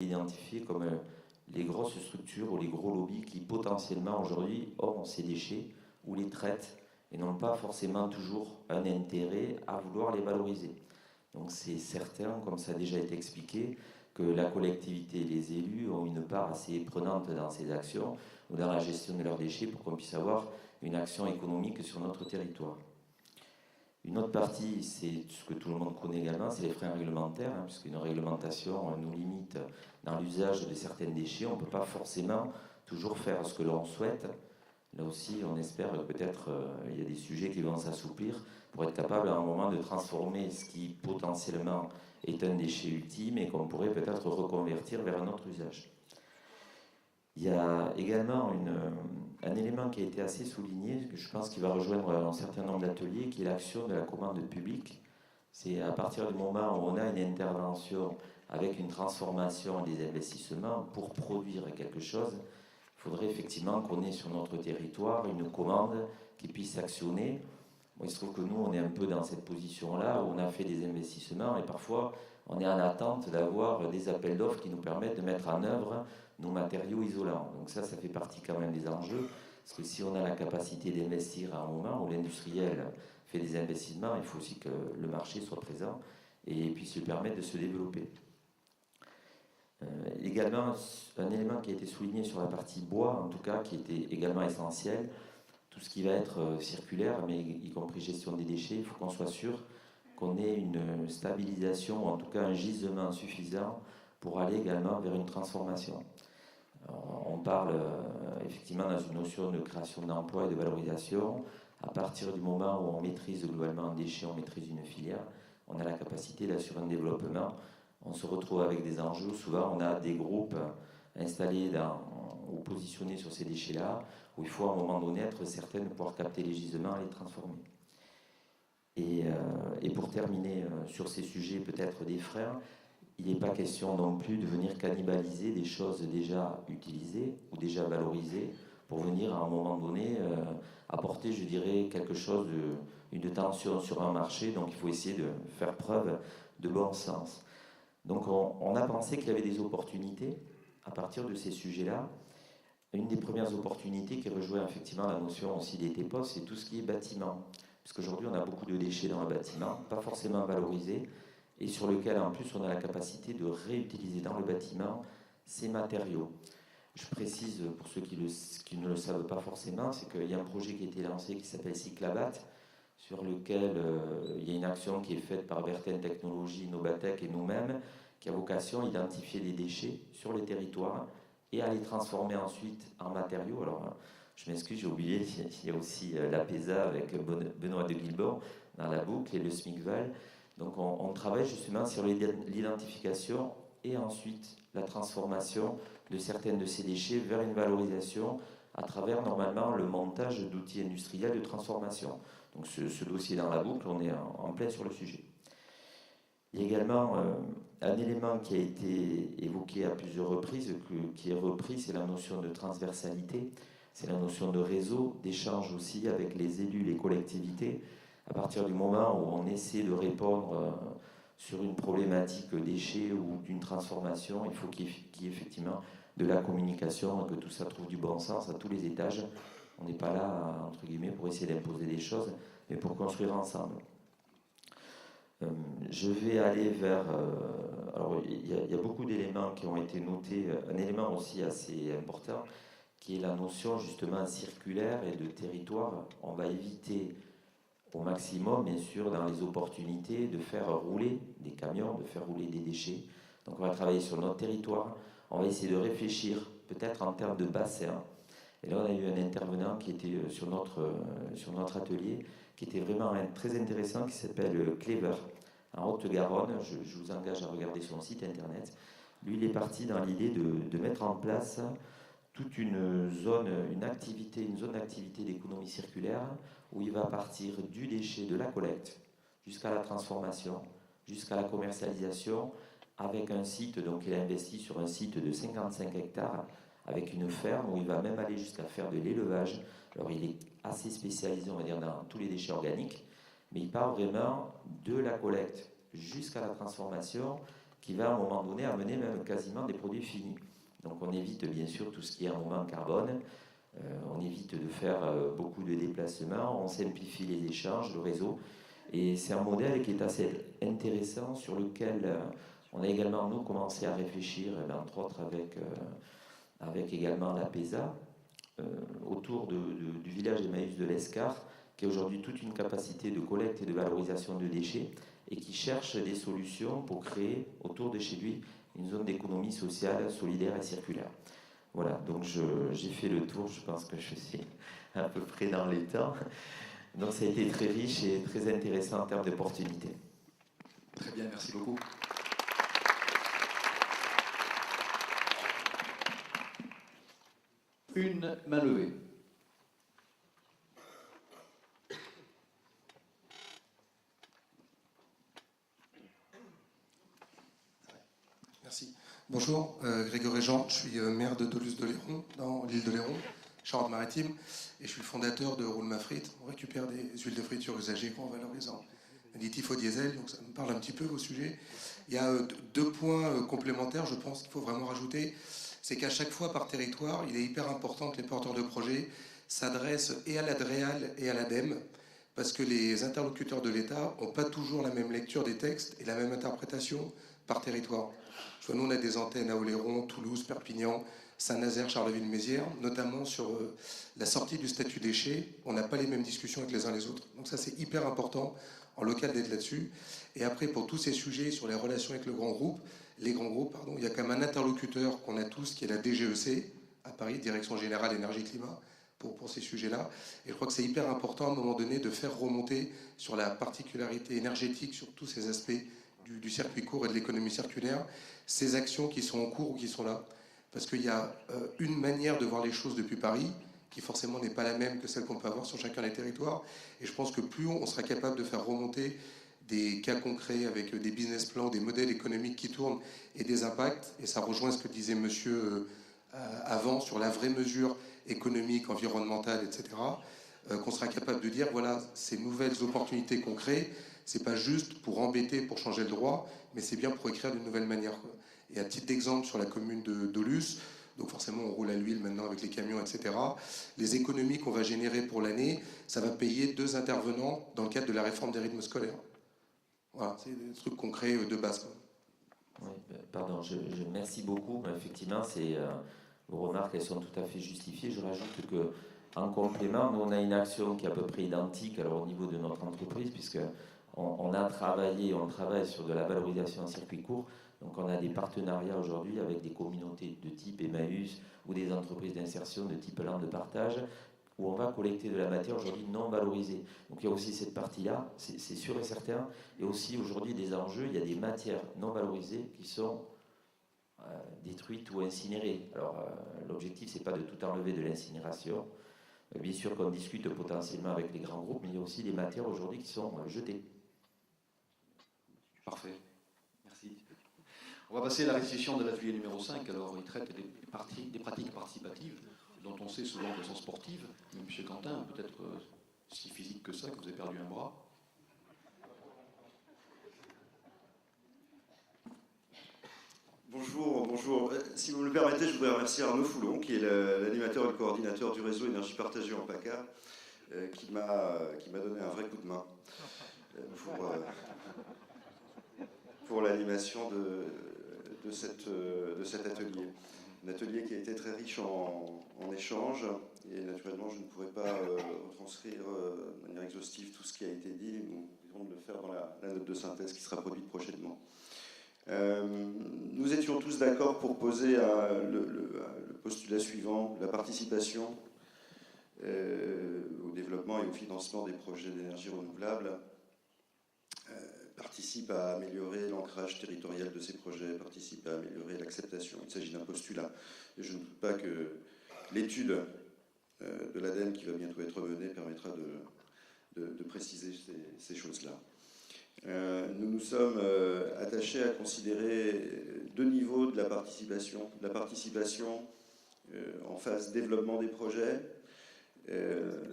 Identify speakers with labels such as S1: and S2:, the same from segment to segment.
S1: identifiés comme les grosses structures ou les gros lobbies qui potentiellement aujourd'hui ont ces déchets ou les traitent et n'ont pas forcément toujours un intérêt à vouloir les valoriser. Donc c'est certain, comme ça a déjà été expliqué, que la collectivité et les élus ont une part assez prenante dans ces actions ou dans la gestion de leurs déchets pour qu'on puisse avoir une action économique sur notre territoire. Une autre partie, c'est ce que tout le monde connaît également, c'est les freins réglementaires, puisqu'une réglementation nous limite dans l'usage de certains déchets. On ne peut pas forcément toujours faire ce que l'on souhaite. Là aussi, on espère que peut-être il y a des sujets qui vont s'assouplir pour être capable à un moment de transformer ce qui potentiellement est un déchet ultime et qu'on pourrait peut-être reconvertir vers un autre usage. Il y a également un élément qui a été assez souligné, que je pense qu'il va rejoindre un certain nombre d'ateliers, qui est l'action de la commande publique. C'est à partir du moment où on a une intervention avec une transformation des investissements pour produire quelque chose, il faudrait effectivement qu'on ait sur notre territoire une commande qui puisse actionner. Bon, il se trouve que nous, on est un peu dans cette position-là, où on a fait des investissements et parfois on est en attente d'avoir des appels d'offres qui nous permettent de mettre en œuvre nos matériaux isolants. Donc ça fait partie quand même des enjeux, parce que si on a la capacité d'investir à un moment où l'industriel fait des investissements, il faut aussi que le marché soit présent et puisse lui permettre de se développer. Également, un élément qui a été souligné sur la partie bois, en tout cas, qui était également essentiel, tout ce qui va être circulaire, mais y compris gestion des déchets, il faut qu'on soit sûr qu'on ait une stabilisation, ou en tout cas un gisement suffisant pour aller également vers une transformation. Alors, on parle effectivement dans une notion de création d'emplois et de valorisation. À partir du moment où on maîtrise globalement un déchet, on maîtrise une filière, on a la capacité d'assurer un développement. On se retrouve avec des enjeux. Souvent, on a des groupes installés ou positionnés sur ces déchets-là, où il faut à un moment donné être certain de pouvoir capter les gisements et les transformer. Et pour terminer sur ces sujets, peut-être des freins, il n'est pas question non plus de venir cannibaliser des choses déjà utilisées ou déjà valorisées pour venir à un moment donné apporter, je dirais, quelque chose, une tension sur un marché. Donc il faut essayer de faire preuve de bon sens. Donc on a pensé qu'il y avait des opportunités à partir de ces sujets-là. Une des premières opportunités qui rejoint effectivement la notion aussi des dépôts, c'est tout ce qui est bâtiment. Parce qu'aujourd'hui, on a beaucoup de déchets dans le bâtiment, pas forcément valorisés, et sur lequel en plus on a la capacité de réutiliser dans le bâtiment ces matériaux. Je précise pour ceux qui ne le savent pas forcément, c'est qu'il y a un projet qui a été lancé qui s'appelle Cyclabat, sur lequel il y a une action qui est faite par Verten Technologies, Nobatec et nous-mêmes, qui a vocation à identifier les déchets sur les territoires et à les transformer ensuite en matériaux. Alors, je m'excuse, j'ai oublié, il y a aussi l'APESA avec Benoît de Guilbord dans la boucle et le SMICVAL. Donc on travaille justement sur l'identification et ensuite la transformation de certains de ces déchets vers une valorisation à travers normalement le montage d'outils industriels de transformation. Donc ce dossier dans la boucle, on est en plein sur le sujet. Il y a également un élément qui a été évoqué à plusieurs reprises, qui est repris, c'est la notion de transversalité, c'est la notion de réseau, d'échange aussi avec les élus, les collectivités. À partir du moment où on essaie de répondre sur une problématique déchets ou d'une transformation, il faut qu'il y ait effectivement de la communication, que tout ça trouve du bon sens à tous les étages. On n'est pas là, entre guillemets, pour essayer d'imposer des choses, mais pour construire ensemble. Je vais aller vers... alors, il y a beaucoup d'éléments qui ont été notés. Un élément aussi assez important, qui est la notion justement circulaire et de territoire. On va éviter au maximum, bien sûr, dans les opportunités, de faire rouler des camions, de faire rouler des déchets. Donc on va travailler sur notre territoire. On va essayer de réfléchir peut-être en termes de bassin. Et là, on a eu un intervenant qui était sur notre atelier, qui était vraiment très intéressant, qui s'appelle Clever, en Haute-Garonne. Je vous engage à regarder son site internet. Lui, il est parti dans l'idée de mettre en place toute une zone d'activité d'économie circulaire, où il va partir du déchet, de la collecte, jusqu'à la transformation, jusqu'à la commercialisation, avec un site, donc il a investi sur un site de 55 hectares, avec une ferme où il va même aller jusqu'à faire de l'élevage. Alors il est assez spécialisé, on va dire, dans tous les déchets organiques, mais il part vraiment de la collecte jusqu'à la transformation, qui va à un moment donné amener même quasiment des produits finis. Donc on évite bien sûr tout ce qui est un moment carbone, on évite de faire beaucoup de déplacements, on simplifie les échanges, le réseau. Et c'est un modèle qui est assez intéressant sur lequel on a également, nous, commencé à réfléchir, entre autres avec également la PESA, autour du village Emmaüs de l'Escar, qui a aujourd'hui toute une capacité de collecte et de valorisation de déchets et qui cherche des solutions pour créer autour de chez lui une zone d'économie sociale, solidaire et circulaire. Voilà, donc j'ai fait le tour, je pense que je suis à peu près dans les temps. Donc ça a été très riche et très intéressant en termes d'opportunités.
S2: Très bien, merci beaucoup. Une main levée.
S3: Merci. Bonjour, Grégory Jean, je suis maire de Doluce-de-Léron, dans l'île de Léron, Charente-Maritime, et je suis le fondateur de Roule-Ma Frite. On récupère des huiles de friture usagées qu'on valorise en additifs au diesel, donc ça me parle un petit peu au sujet. Il y a deux points complémentaires, je pense qu'il faut vraiment rajouter. C'est qu'à chaque fois par territoire, il est hyper important que les porteurs de projets s'adressent et à l'ADREAL et à l'ADEME, parce que les interlocuteurs de l'État n'ont pas toujours la même lecture des textes et la même interprétation par territoire. Nous, on a des antennes à Oléron, Toulouse, Perpignan, Saint-Nazaire, Charleville-Mézières, notamment sur la sortie du statut déchets. On n'a pas les mêmes discussions avec les uns les autres. Donc ça, c'est hyper important en local d'être là-dessus. Et après, pour tous ces sujets sur les relations avec les grands groupes, il y a quand même un interlocuteur qu'on a tous, qui est la DGEC, à Paris, Direction Générale Énergie-Climat, pour ces sujets-là. Et je crois que c'est hyper important, à un moment donné, de faire remonter sur la particularité énergétique, sur tous ces aspects du circuit court et de l'économie circulaire, ces actions qui sont en cours ou qui sont là. Parce qu'il y a une manière de voir les choses depuis Paris, qui forcément n'est pas la même que celle qu'on peut avoir sur chacun des territoires. Et je pense que plus on sera capable de faire remonter des cas concrets avec des business plans, des modèles économiques qui tournent et des impacts, et ça rejoint ce que disait monsieur avant sur la vraie mesure économique, environnementale, etc., qu'on sera capable de dire, voilà, ces nouvelles opportunités qu'on crée, c'est pas juste pour embêter, pour changer le droit, mais c'est bien pour écrire d'une nouvelle manière. Et à titre d'exemple, sur la commune de Doluce, donc forcément on roule à l'huile maintenant avec les camions, etc., les économies qu'on va générer pour l'année, ça va payer 2 intervenants dans le cadre de la réforme des rythmes scolaires. Voilà, c'est des trucs concrets de base.
S1: Oui, pardon, merci beaucoup. Effectivement, vos remarques, elles sont tout à fait justifiées. Je rajoute que, en complément, nous, on a une action qui est à peu près identique alors, au niveau de notre entreprise, puisque on travaille sur de la valorisation en circuit court. Donc on a des partenariats aujourd'hui avec des communautés de type Emmaüs ou des entreprises d'insertion de type Land de partage, où on va collecter de la matière aujourd'hui non valorisée. Donc il y a aussi cette partie-là, c'est sûr et certain. Et aussi aujourd'hui des enjeux, il y a des matières non valorisées qui sont détruites ou incinérées. Alors l'objectif, c'est pas de tout enlever de l'incinération. Bien sûr qu'on discute potentiellement avec les grands groupes, mais il y a aussi des matières aujourd'hui qui sont jetées.
S2: Parfait. Merci. On va passer à la restitution de l'atelier numéro 5. Alors, il traite des pratiques participatives, dont on sait souvent qu'elles sont sportives. Mais M. Quentin, peut-être si physique que ça, que vous avez perdu un bras.
S4: Bonjour. Si vous me le permettez, je voudrais remercier Arnaud Foulon, qui est l'animateur et le coordinateur du réseau Énergie Partagée en PACA, qui m'a donné un vrai coup de main pour l'animation de cet atelier. Un atelier qui a été très riche en échanges, et naturellement je ne pourrais pas retranscrire de manière exhaustive tout ce qui a été dit. Nous essayons de le faire dans la note de synthèse qui sera produite prochainement. Nous étions tous d'accord pour poser le postulat suivant: la participation au développement et au financement des projets d'énergie renouvelable participe à améliorer l'ancrage territorial de ces projets, participe à améliorer l'acceptation. Il s'agit d'un postulat. Et je ne doute pas que l'étude de l'ADEME qui va bientôt être menée permettra de préciser ces choses-là. Nous nous sommes attachés à considérer 2 niveaux de la participation. La participation en phase développement des projets,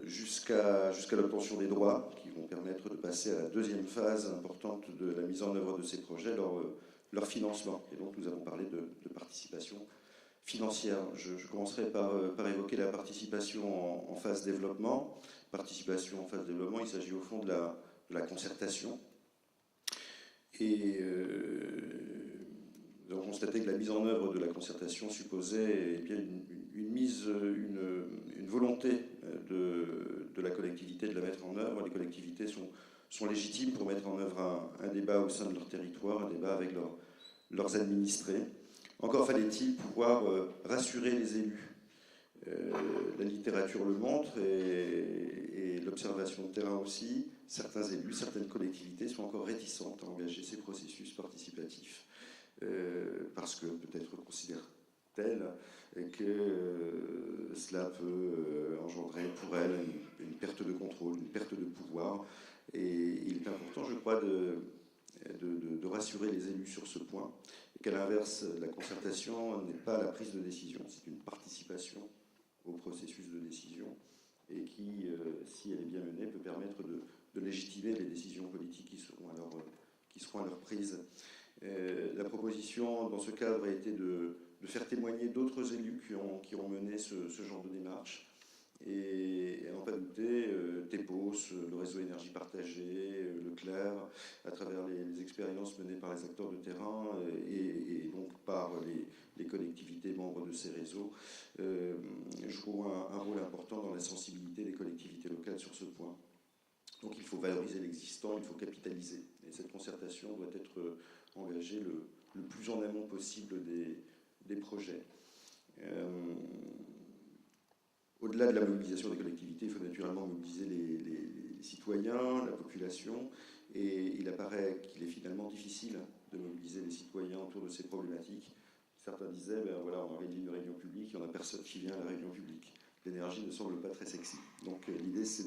S4: jusqu'à l'obtention des droits qui vont permettre de passer à la 2e phase importante de la mise en œuvre de ces projets, leur financement. Et donc nous avons parlé de participation financière. Je commencerai par évoquer la participation en phase développement. Participation en phase développement, il s'agit au fond de la concertation. Et nous avons constaté que la mise en œuvre de la concertation supposait bien une volonté de la collectivité de la mettre en œuvre. Les collectivités sont légitimes pour mettre en œuvre un débat au sein de leur territoire, un débat avec leurs administrés. Encore fallait-il pouvoir rassurer les élus. La littérature le montre et l'observation de terrain aussi. Certains élus, certaines collectivités sont encore réticentes à engager ces processus participatifs parce que peut-être considèrent-elles que cela peut engendrer pour elles une perte de contrôle, une perte de pouvoir. Et il est important, je crois, de rassurer les élus sur ce point, et qu'à l'inverse, la concertation n'est pas la prise de décision, c'est une participation au processus de décision, et qui, si elle est bien menée, peut permettre de légitimer les décisions politiques qui seront à leur prise. La proposition, dans ce cadre, a été de faire témoigner d'autres élus qui ont mené ce genre de démarche. Et à n'en pas douter, TEPOS, le réseau énergie partagée, Leclerc, à travers les expériences menées par les acteurs de terrain et donc par les collectivités membres de ces réseaux, joueront un rôle important dans la sensibilité des collectivités locales sur ce point. Donc il faut valoriser l'existant, il faut capitaliser. Et cette concertation doit être engagée le plus en amont possible des projets. Au-delà de la mobilisation des collectivités, il faut naturellement mobiliser les citoyens, la population, et il apparaît qu'il est finalement difficile de mobiliser les citoyens autour de ces problématiques. Certains disaient, ben voilà, on organise une réunion publique, il n'y en a personne qui vient à la réunion publique. L'énergie ne semble pas très sexy. Donc l'idée, c'est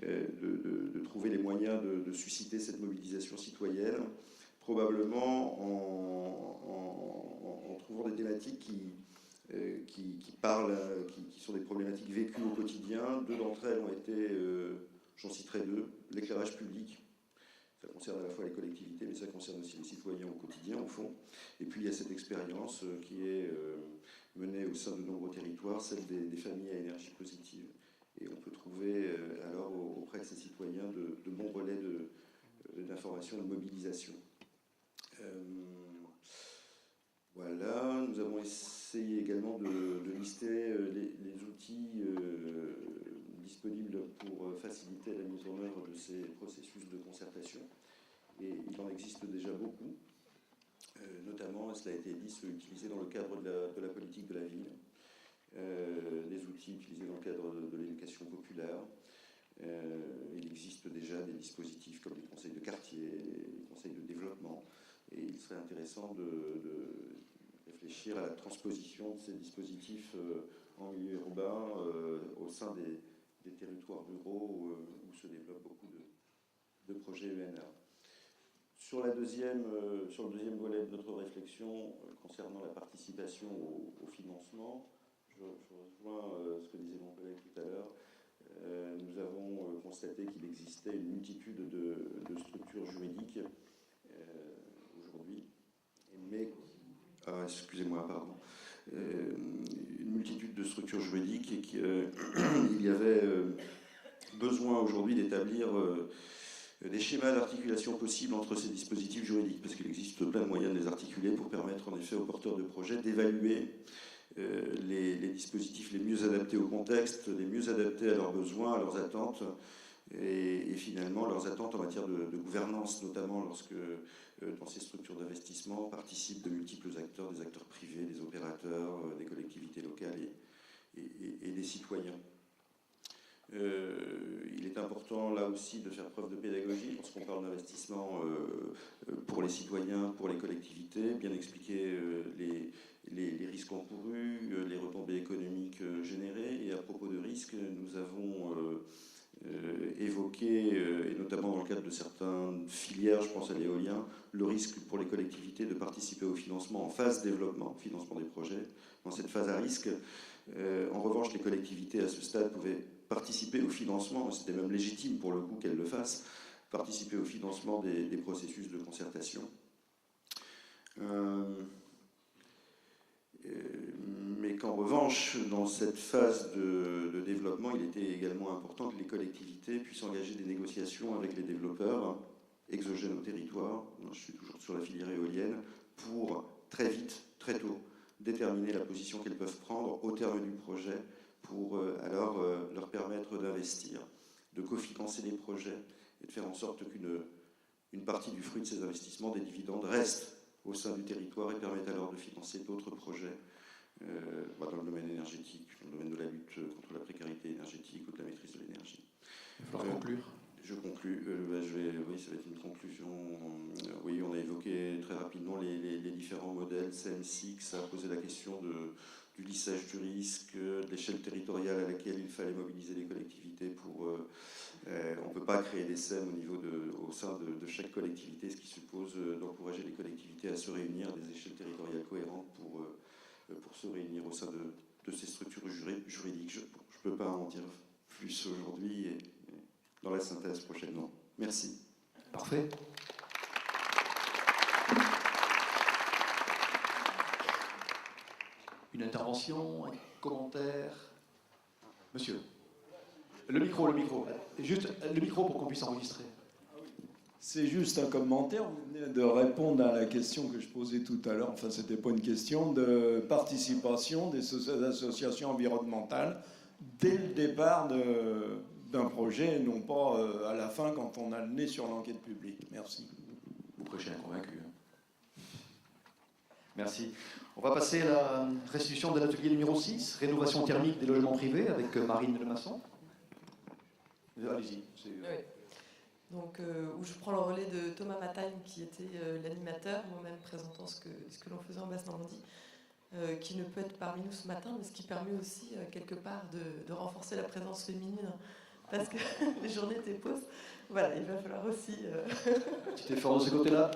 S4: de trouver les moyens de susciter cette mobilisation citoyenne, probablement en trouvant des thématiques qui parlent, qui sont des problématiques vécues au quotidien. Deux d'entre elles ont été, j'en citerai deux, l'éclairage public. Ça concerne à la fois les collectivités, mais ça concerne aussi les citoyens au quotidien, au fond. Et puis il y a cette expérience qui est menée au sein de nombreux territoires, celle des familles à énergie positive. Et on peut trouver alors auprès de ces citoyens de bons relais d'information, de mobilisation. Voilà, nous avons essayé également de lister les outils disponibles pour faciliter la mise en œuvre de ces processus de concertation. Et il en existe déjà beaucoup, notamment, cela a été dit, ceux utilisés dans le cadre de la politique de la ville, les outils utilisés dans le cadre de l'éducation populaire. Il existe déjà des dispositifs comme les conseils de quartier, les conseils de développement, et il serait intéressant de réfléchir à la transposition de ces dispositifs en milieu urbain au sein des territoires ruraux où se développent beaucoup de projets ENR. Sur le deuxième volet de notre réflexion concernant la participation au financement, je rejoins ce que disait mon collègue tout à l'heure. Nous avons constaté qu'il existait une multitude de structures juridiques aujourd'hui, mais excusez-moi, pardon, une multitude de structures juridiques et qu'il y avait besoin aujourd'hui d'établir des schémas d'articulation possibles entre ces dispositifs juridiques, parce qu'il existe plein de moyens de les articuler pour permettre en effet aux porteurs de projets d'évaluer les dispositifs les mieux adaptés au contexte, les mieux adaptés à leurs besoins, à leurs attentes, et finalement leurs attentes en matière de gouvernance, notamment lorsque dans ces structures d'investissement participent de multiples acteurs, des acteurs privés, des opérateurs, des collectivités locales et des citoyens. Il est important là aussi de faire preuve de pédagogie lorsqu'on parle d'investissement pour les citoyens, pour les collectivités, bien expliquer les risques encourus, les retombées économiques générées. Et à propos de risques, nous avons évoqué, et notamment dans le cadre de certaines filières, je pense à l'éolien, le risque pour les collectivités de participer au financement en phase développement, financement des projets, dans cette phase à risque. En revanche, les collectivités à ce stade pouvaient participer au financement, c'était même légitime pour le coup qu'elles le fassent, participer au financement des processus de concertation. Mais qu'en revanche, dans cette phase de développement, il était également important que les collectivités puissent engager des négociations avec les développeurs exogènes au territoire, je suis toujours sur la filière éolienne, pour très vite, très tôt, déterminer la position qu'elles peuvent prendre au terme du projet pour alors leur permettre d'investir, de cofinancer les projets et de faire en sorte qu'une partie du fruit de ces investissements, des dividendes, reste au sein du territoire et permettent alors de financer d'autres projets dans le domaine énergétique, dans le domaine de la lutte contre la précarité énergétique ou de la maîtrise de l'énergie.
S2: Il va falloir conclure.
S4: Je conclus. Oui, ça va être une conclusion. Oui, on a évoqué très rapidement les différents modèles. CM6 a posé la question du lissage du risque, de l'échelle territoriale à laquelle il fallait mobiliser les collectivités pour... on ne peut pas créer des SEM au sein de chaque collectivité, ce qui suppose d'encourager les collectivités à se réunir à des échelles territoriales cohérentes pour se réunir au sein de ces structures juridiques. Je ne peux pas en dire plus aujourd'hui et dans la synthèse prochainement. Merci.
S2: Parfait. Une intervention, un commentaire? Monsieur. Le micro. Juste le micro pour qu'on puisse enregistrer.
S5: C'est juste un commentaire. Vous venez de répondre à la question que je posais tout à l'heure. Enfin, c'était pas une question de participation des associations environnementales dès le départ d'un projet, et non pas à la fin quand on a le nez sur l'enquête publique. Merci.
S2: Vous prêchez un convaincu. Merci. On va passer à la restitution de l'atelier numéro 6, rénovation thermique des logements privés, avec Marine Lemasson. Allez-y.
S6: Oui. Donc, où je prends le relais de Thomas Matagne, qui était l'animateur, moi-même présentant ce que l'on faisait en Basse-Normandie, qui ne peut être parmi nous ce matin, mais ce qui permet aussi, quelque part, de renforcer la présence féminine, parce que les journées étaient pauses. Voilà, il va falloir aussi...
S2: Petit effort de ce côté-là.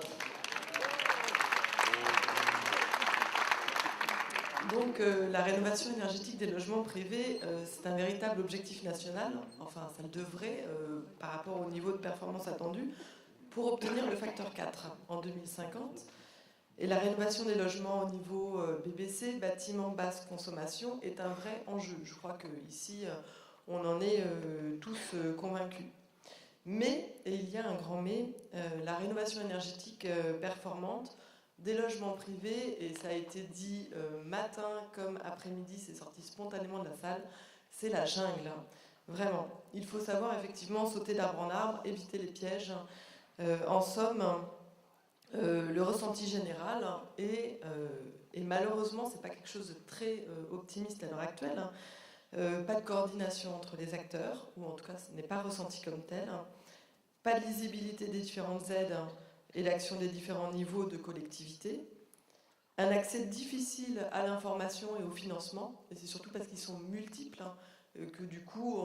S6: Donc la rénovation énergétique des logements privés, c'est un véritable objectif national, enfin ça le devrait par rapport au niveau de performance attendu, pour obtenir le facteur 4 en 2050. Et la rénovation des logements au niveau BBC, bâtiments basse consommation, est un vrai enjeu. Je crois qu'ici, on en est tous convaincus. Mais, et il y a un grand mais, la rénovation énergétique performante des logements privés, et ça a été dit matin comme après-midi, c'est sorti spontanément de la salle, c'est la jungle. Vraiment. Il faut savoir effectivement sauter d'arbre en arbre, éviter les pièges. En somme, le ressenti général, et malheureusement, c'est pas quelque chose de très optimiste à l'heure actuelle, pas de coordination entre les acteurs, ou en tout cas ce n'est pas ressenti comme tel, pas de lisibilité des différentes aides et l'action des différents niveaux de collectivité, un accès difficile à l'information et au financement, et c'est surtout parce qu'ils sont multiples que du coup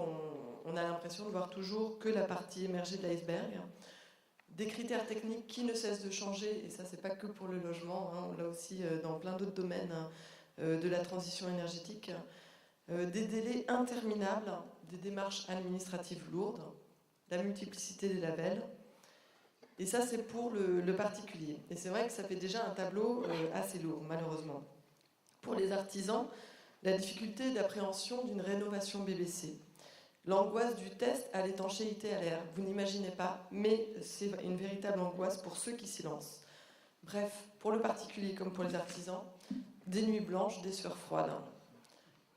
S6: on a l'impression de voir toujours que la partie émergée de l'iceberg, des critères techniques qui ne cessent de changer, et ça c'est pas que pour le logement, on l'a aussi dans plein d'autres domaines de la transition énergétique, des délais interminables, des démarches administratives lourdes, la multiplicité des labels. Et ça, c'est pour le particulier. Et c'est vrai que ça fait déjà un tableau assez lourd, malheureusement. Pour les artisans, la difficulté d'appréhension d'une rénovation BBC. L'angoisse du test à l'étanchéité à l'air. Vous n'imaginez pas, mais c'est une véritable angoisse pour ceux qui s'y lancent. Bref, pour le particulier comme pour les artisans, des nuits blanches, des sueurs froides.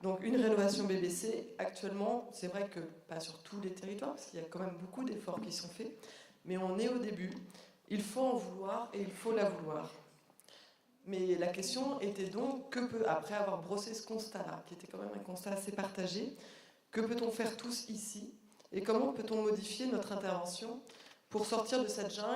S6: Donc une rénovation BBC, actuellement, c'est vrai que pas sur tous les territoires, parce qu'il y a quand même beaucoup d'efforts qui sont faits, mais on est au début, il faut en vouloir et il faut la vouloir. Mais la question était donc, après avoir brossé ce constat-là, qui était quand même un constat assez partagé, que peut-on faire tous ici et comment peut-on modifier notre intervention pour sortir de cette jungle